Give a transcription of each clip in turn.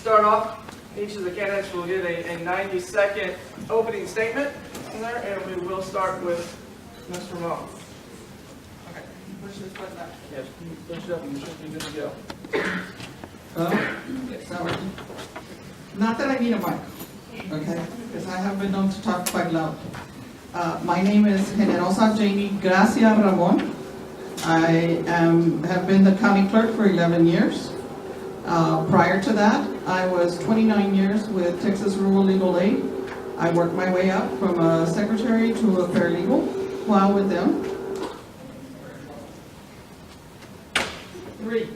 start off, each of the candidates will get a 90-second opening statement in there, and we will start with Mr. Ramon. Okay, push this button back. Yes, push it up and you should be good to go. Sorry. Not that I need a mic, okay, because I have been known to talk quite loud. My name is Generosa Jamie Gracia Ramon. I have been the county clerk for 11 years. Prior to that, I was 29 years with Texas Rural Legal Aid. I worked my way up from a secretary to a paralegal while with them. Three.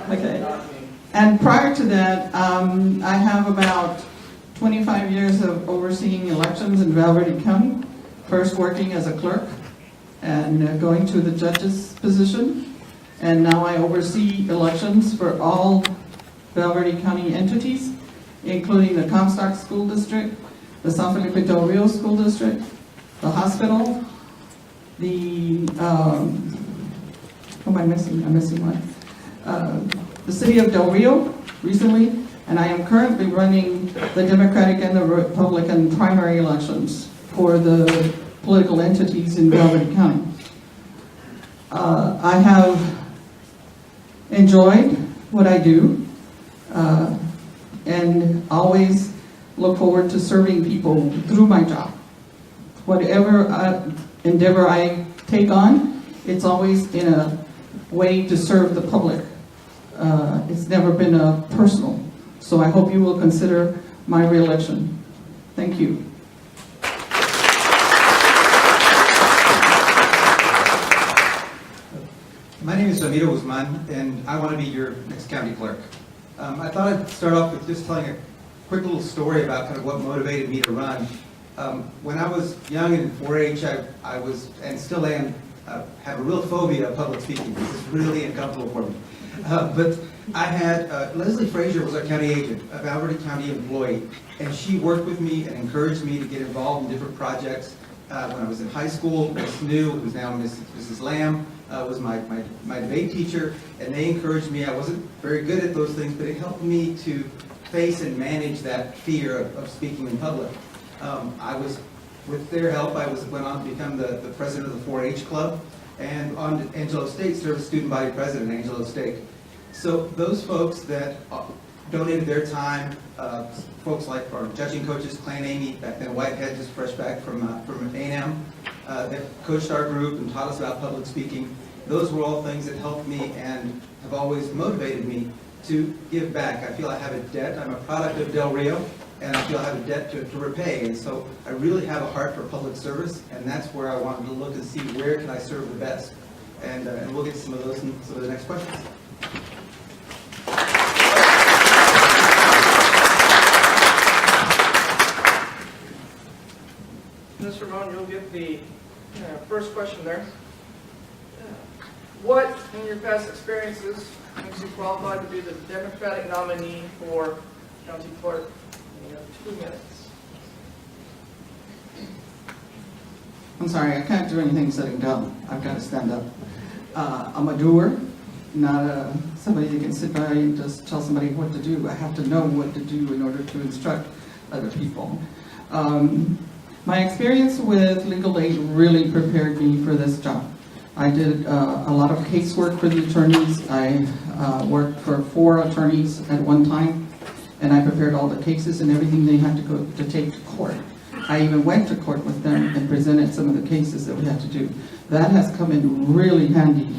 Okay. And prior to that, I have about 25 years of overseeing elections in Verde County. First working as a clerk and going to the judge's position. And now I oversee elections for all Verde County entities, including the Comstock School District, the San Felipe Del Rio School District, the hospital, the, who am I missing? I'm missing one. The city of Del Rio recently, and I am currently running the Democratic and the Republican primary elections for the political entities in Verde County. I have enjoyed what I do and always look forward to serving people through my job. Whatever endeavor I take on, it's always in a way to serve the public. It's never been a personal. So I hope you will consider my reelection. Thank you. My name is Ramiro Guzman, and I want to be your next county clerk. I thought I'd start off with just telling a quick little story about kind of what motivated me to run. When I was young in 4-H, I was, and still am, have a real phobia of public speaking. This is really uncomfortable for me. But I had, Leslie Frazier was our county agent, a Verde County employee, and she worked with me and encouraged me to get involved in different projects. When I was in high school, Miss New, who's now Mrs. Lamb, was my debate teacher, and they encouraged me. I wasn't very good at those things, but it helped me to face and manage that fear of speaking in public. With their help, went on to become the president of the 4-H club, and on Angelo State served as student body president at Angelo State. So those folks that donated their time, folks like our judging coaches, Clay and Amy, back then Whitehead, just fresh back from A&M, that coached our group and taught us about public speaking. Those were all things that helped me and have always motivated me to give back. I feel I have a debt. I'm a product of Del Rio, and I feel I have a debt to repay. And so I really have a heart for public service, and that's where I wanted to look and see where can I serve the best. And we'll get to some of those in some of the next questions. Mr. Ramon, you'll get the first question there. What, in your past experiences, makes you qualified to be the Democratic nominee for county clerk? You have 2 minutes. I'm sorry, I can't do anything sitting down. I've got to stand up. I'm a doer, not somebody that can sit by and just tell somebody what to do. I have to know what to do in order to instruct other people. My experience with legal aid really prepared me for this job. I did a lot of casework for the attorneys. I worked for 4 attorneys at one time, and I prepared all the cases and everything they had to go to take to court. I even went to court with them and presented some of the cases that we had to do. That has come in really handy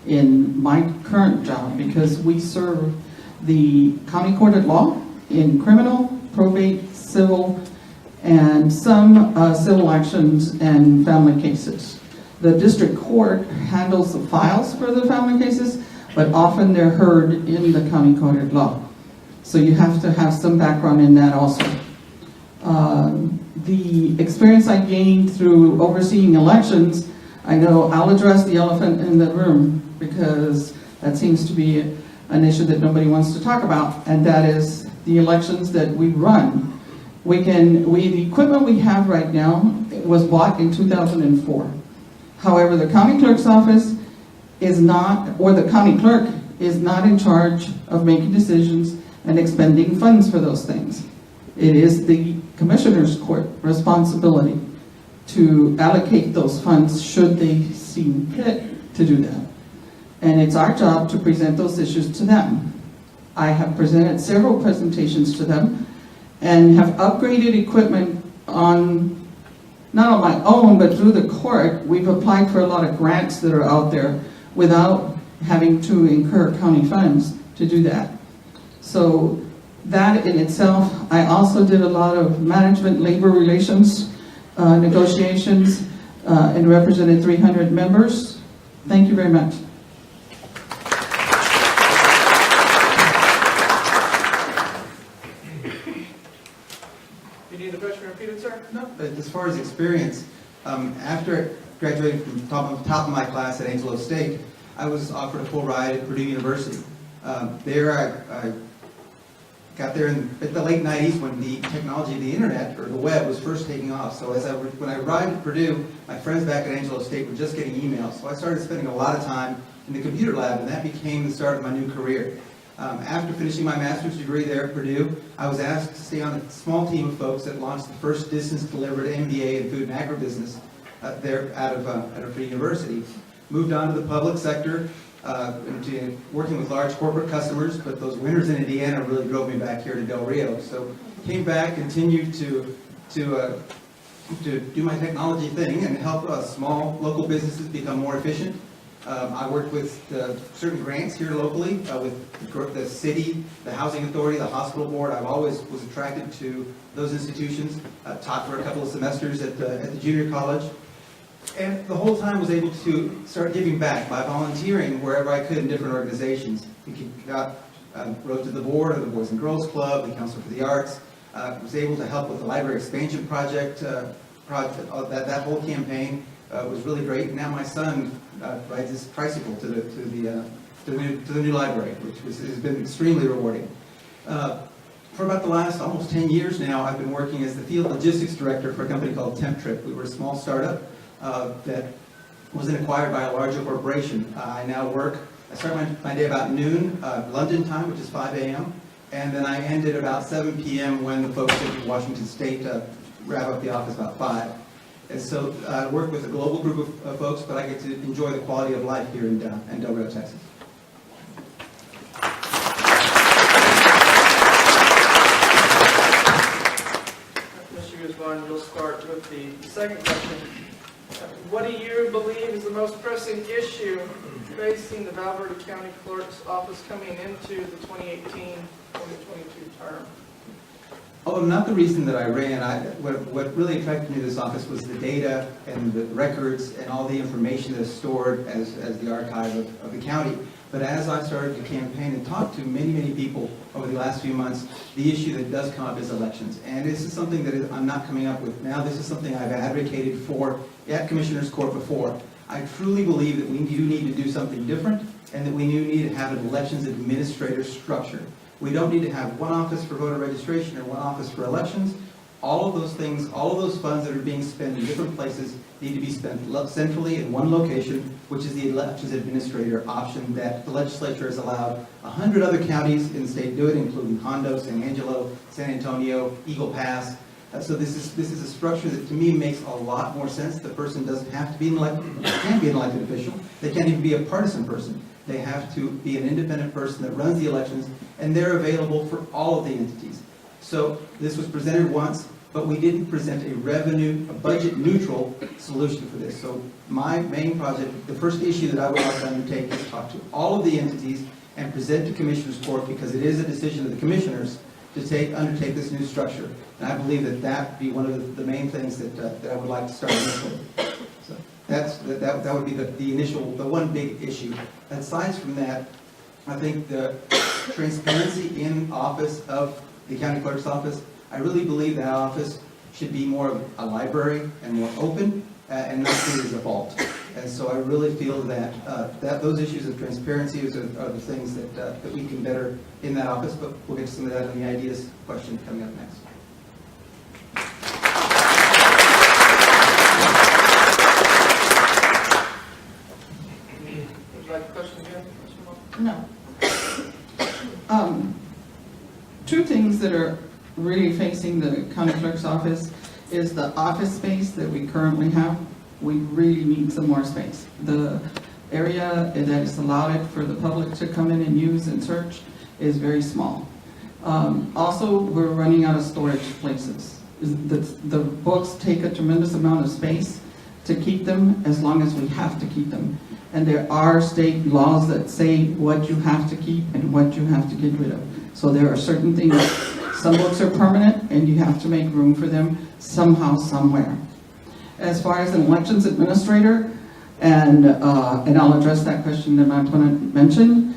in my current job because we serve the county court at law in criminal, probate, civil, and some civil actions and family cases. The district court handles the files for the family cases, but often they're heard in the county court at law. So you have to have some background in that also. The experience I gained through overseeing elections, I know I'll address the elephant in the room because that seems to be an issue that nobody wants to talk about, and that is the elections that we run. The equipment we have right now was bought in 2004. However, the county clerk's office is not, or the county clerk is not in charge of making decisions and expending funds for those things. It is the Commissioners Court responsibility to allocate those funds should they seem fit to do that. And it's our job to present those issues to them. I have presented several presentations to them and have upgraded equipment on, not on my own, but through the court. We've applied for a lot of grants that are out there without having to incur county funds to do that. So that in itself, I also did a lot of management labor relations negotiations and represented 300 members. Thank you very much. You need the question repeated, sir? No, but as far as experience, after graduating from top of my class at Angelo State, I was offered a full ride at Purdue University. There I got there at the late 90s when the technology of the internet or the web was first taking off. So when I arrived at Purdue, my friends back at Angelo State were just getting emails. So I started spending a lot of time in the computer lab, and that became the start of my new career. After finishing my master's degree there at Purdue, I was asked to stay on a small team of folks that launched the first distance-delivered MBA in food and agribusiness there out of Purdue University. Moved on to the public sector, into working with large corporate customers, but those winters in Indiana really drove me back here to Del Rio. So came back, continued to do my technology thing and help small local businesses become more efficient. I worked with certain grants here locally with the city, the housing authority, the hospital board. I've always was attracted to those institutions. Taught for a couple of semesters at the junior college. And the whole time was able to start giving back by volunteering wherever I could in different organizations. Wrote to the board of the Boys and Girls Club, the Council for the Arts. Was able to help with the library expansion project. That whole campaign was really great. Now my son rides his tricycle to the new library, which has been extremely rewarding. For about the last almost 10 years now, I've been working as the field logistics director for a company called Temp-Trip. We were a small startup that wasn't acquired by a larger corporation. I start my day about noon, London time, which is 5 a.m., and then I end at about 7 p.m. when the folks in Washington State wrap up the office about 5. And so I work with a global group of folks, but I get to enjoy the quality of life here in Del Rio, Texas. Mr. Guzman, we'll start with the second question. What do you believe is the most pressing issue facing the Verde County Clerk's office coming into the 2018-2022 term? Oh, not the reason that I ran. What really attracted me to this office was the data and the records and all the information that's stored as the archive of the county. But as I started to campaign and talk to many, many people over the last few months, the issue that does come up is elections. And this is something that I'm not coming up with now. This is something I've advocated for at Commissioners Court before. I truly believe that we do need to do something different and that we do need to have an elections administrator structure. We don't need to have one office for voter registration or one office for elections. All of those things, all of those funds that are being spent in different places need to be spent centrally in one location, which is the elections administrator option that the legislature has allowed 100 other counties in the state do it, including Hondo, San Angelo, San Antonio, Eagle Pass. So this is a structure that to me makes a lot more sense. The person doesn't have to be an elected, can't be an elected official. They can't even be a partisan person. They have to be an independent person that runs the elections, and they're available for all of the entities. So this was presented once, but we didn't present a budget neutral solution for this. So my main project, the first issue that I would like to undertake is talk to all of the entities and present to Commissioners Court, because it is a decision of the commissioners to undertake this new structure. And I believe that would be one of the main things that I would like to start initially. So that would be the one big issue. Aside from that, I think the transparency in office of the county clerk's office, I really believe that office should be more of a library and more open and not seen as a vault. And so I really feel that those issues of transparency are the things that we can better in that office, but we'll get to some of that in the ideas question coming up next. Would you like a question again, Mr. Moore? No. Two things that are really facing the county clerk's office is the office space that we currently have. We really need some more space. The area that is allowed for the public to come in and use and search is very small. Also, we're running out of storage places. The books take a tremendous amount of space to keep them as long as we have to keep them. And there are state laws that say what you have to keep and what you have to get rid of. So there are certain things, some books are permanent and you have to make room for them somehow, somewhere. As far as an elections administrator, and I'll address that question that my opponent mentioned,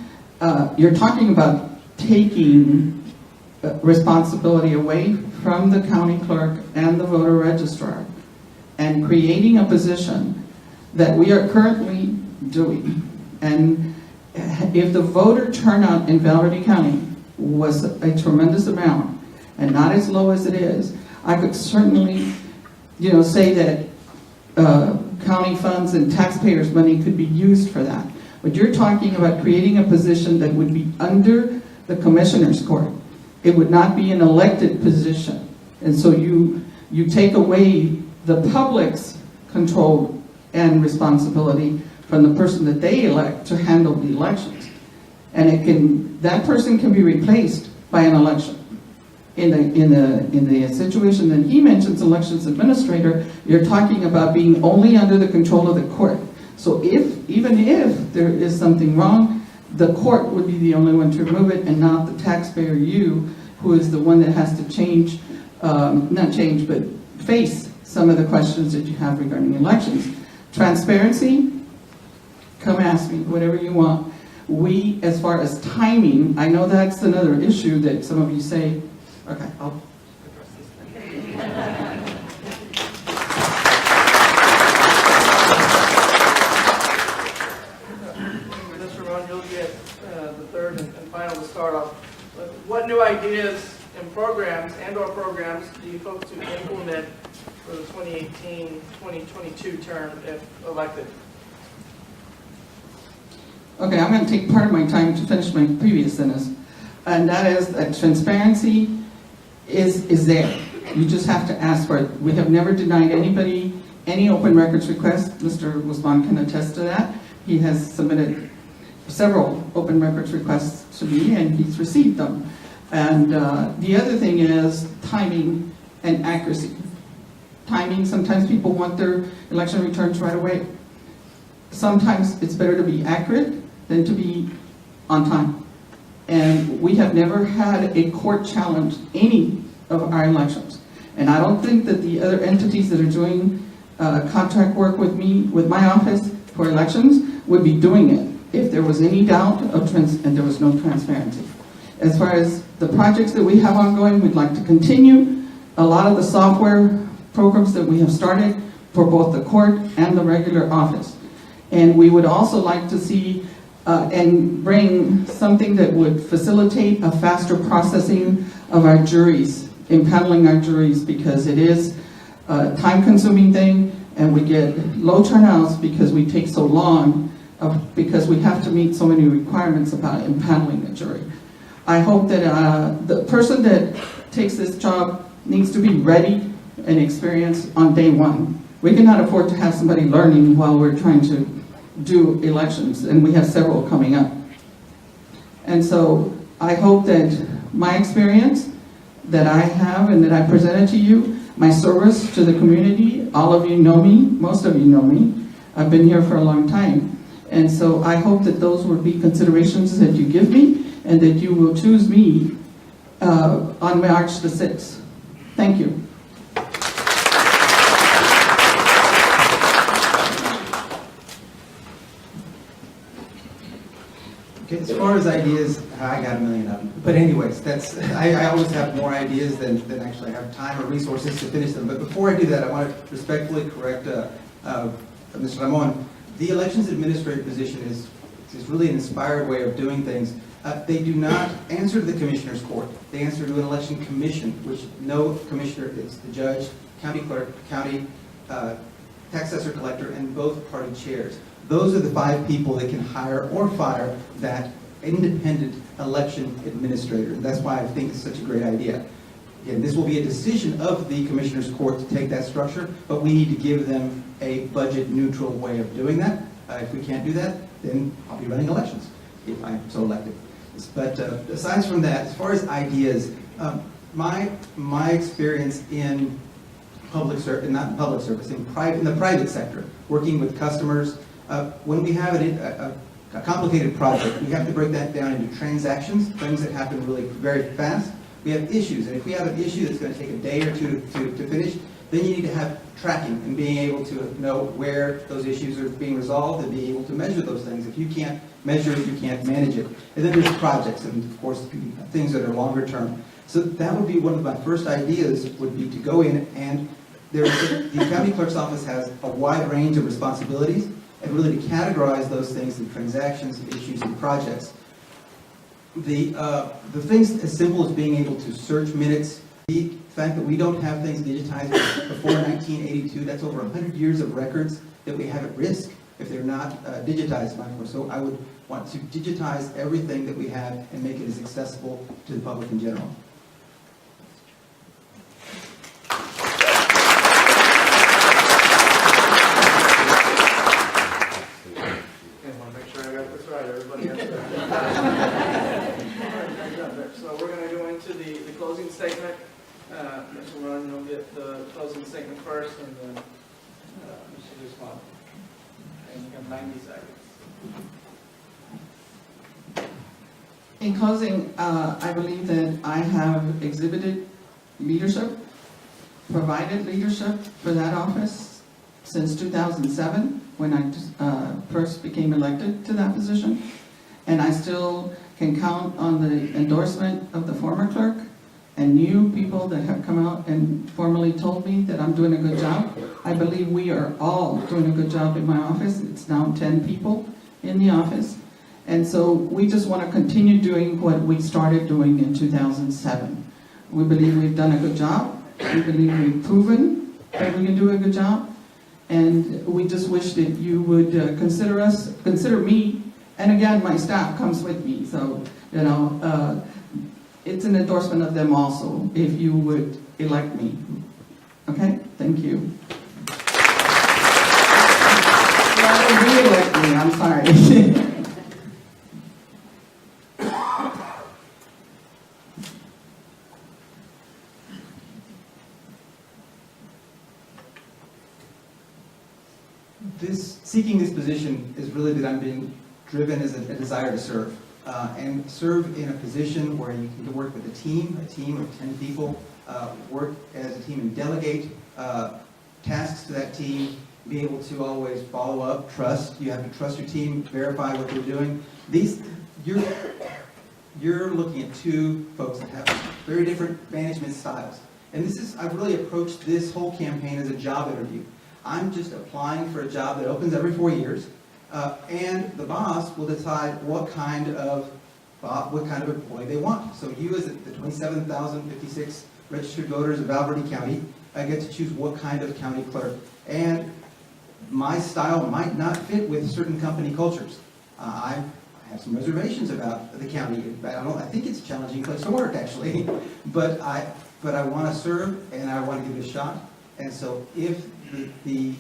you're talking about taking responsibility away from the county clerk and the voter registrar and creating a position that we are currently doing. And if the voter turnout in Verde County was a tremendous amount and not as low as it is, I could certainly, say that county funds and taxpayers' money could be used for that. But you're talking about creating a position that would be under the commissioner's court. It would not be an elected position. And so you take away the public's control and responsibility from the person that they elect to handle the elections. And that person can be replaced by an election. In the situation that he mentions, elections administrator, you're talking about being only under the control of the court. So even if there is something wrong, the court would be the only one to remove it and not the taxpayer, who is the one that has to but face some of the questions that you have regarding elections. Transparency, come ask me, whatever you want. We, as far as timing, I know that's another issue that some of you say, okay, I'll address this. Mr. Ron, you'll get the third and final to start off. What new ideas and programs and/or programs do you hope to implement for the 2018-2022 term if elected? Okay, I'm going to take part of my time to finish my previous sentence, and that is that transparency is there. You just have to ask for it. We have never denied anybody any open records request. Mr. Guzman can attest to that. He has submitted several open records requests to me, and he's received them. And the other thing is timing and accuracy. Timing, sometimes people want their election returns right away. Sometimes it's better to be accurate than to be on time. And we have never had a court challenge any of our elections. And I don't think that the other entities that are doing contract work with me, with my office for elections, would be doing it if there was any doubt of and there was no transparency. As far as the projects that we have ongoing, we'd like to continue a lot of the software programs that we have started for both the court and the regular office. And we would also like to see and bring something that would facilitate a faster processing of our juries, impaneling our juries, because it is a time-consuming thing, and we get low turnouts because we take so long, because we have to meet so many requirements about impaneling the jury. I hope that the person that takes this job needs to be ready and experienced on day one. We cannot afford to have somebody learning while we're trying to do elections, and we have several coming up. And so I hope that my experience that I have and that I presented to you, my service to the community, all of you know me, most of you know me, I've been here for a long time. And so I hope that those will be considerations that you give me and that you will choose me on March the 6th. Thank you. Okay, as far as ideas, I got a million of them. But anyways, I always have more ideas than actually have time or resources to finish them. But before I do that, I want to respectfully correct Mr. Ramon. The elections administrator position is really an inspired way of doing things. They do not answer to the commissioner's court. They answer to an election commission, which no commissioner is the judge, county clerk, county tax assessor collector, and both party chairs. Those are the 5 people that can hire or fire that independent election administrator. And that's why I think it's such a great idea. Again, this will be a decision of the Commissioners Court to take that structure, but we need to give them a budget-neutral way of doing that. If we can't do that, then I'll be running elections, if I'm so elected. But aside from that, as far as ideas, my experience in public service, not in public service, in the private sector, working with customers, when we have a complicated project, we have to break that down into transactions, things that happen really very fast. We have issues, and if we have an issue that's going to take a day or two to finish, then you need to have tracking and being able to know where those issues are being resolved and be able to measure those things. If you can't measure it, you can't manage it. And then there's projects and, of course, things that are longer term. So that would be one of my first ideas, would be to go in and the county clerk's office has a wide range of responsibilities, and really to categorize those things in transactions, issues, and projects. The things as simple as being able to search minutes, the fact that we don't have things digitized before 1982, that's over 100 years of records that we have at risk if they're not digitized. So I would want to digitize everything that we have and make it as accessible to the public in general. So we're going to go into the closing statement. Mr. Run, you'll get the closing statement first, and then Mr. Guzman. And you have 90 seconds. In closing, I believe that I have exhibited leadership, provided leadership for that office since 2007, when I first became elected to that position. And I still can count on the endorsement of the former clerk and new people that have come out and formally told me that I'm doing a good job. I believe we are all doing a good job in my office. It's now 10 people in the office. And so we just want to continue doing what we started doing in 2007. We believe we've done a good job. We believe we've proven that we can do a good job. And we just wish that you would consider me, and again, my staff comes with me. So, you know, it's an endorsement of them also, if you would elect me. Okay? Thank you. Re-elect me, I'm sorry. Seeking this position is really that I'm being driven as a desire to serve. And serve in a position where you can work with a team of 10 people, work as a team and delegate tasks to that team, be able to always follow up, trust. You have to trust your team, verify what they're doing. You're looking at two folks that have very different management styles. And I've really approached this whole campaign as a job interview. I'm just applying for a job that opens every 4 years. And the boss will decide what kind of employee they want. So you, as the 27,056 registered voters of Verde County, get to choose what kind of county clerk. And my style might not fit with certain company cultures. I have some reservations about the county. I think it's a challenging place to work, actually. But I want to serve, and I want to give it a shot. And so if the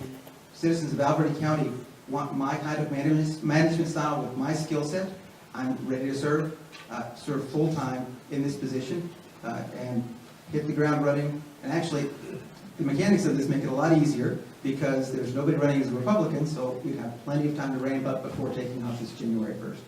citizens of Verde County want my kind of management style with my skill set, I'm ready to serve full-time in this position, and hit the ground running. And actually, the mechanics of this make it a lot easier because there's nobody running as a Republican, so we'd have plenty of time to ramp up before taking office January 1st.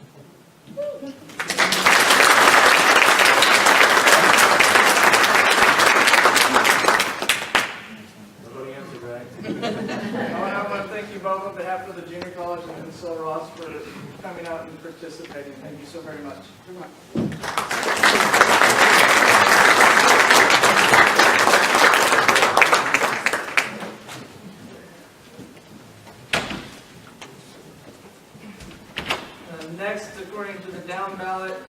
I want to thank you both on behalf of the Junior College and Minnesota Ross for coming out and participating. Thank you so very much.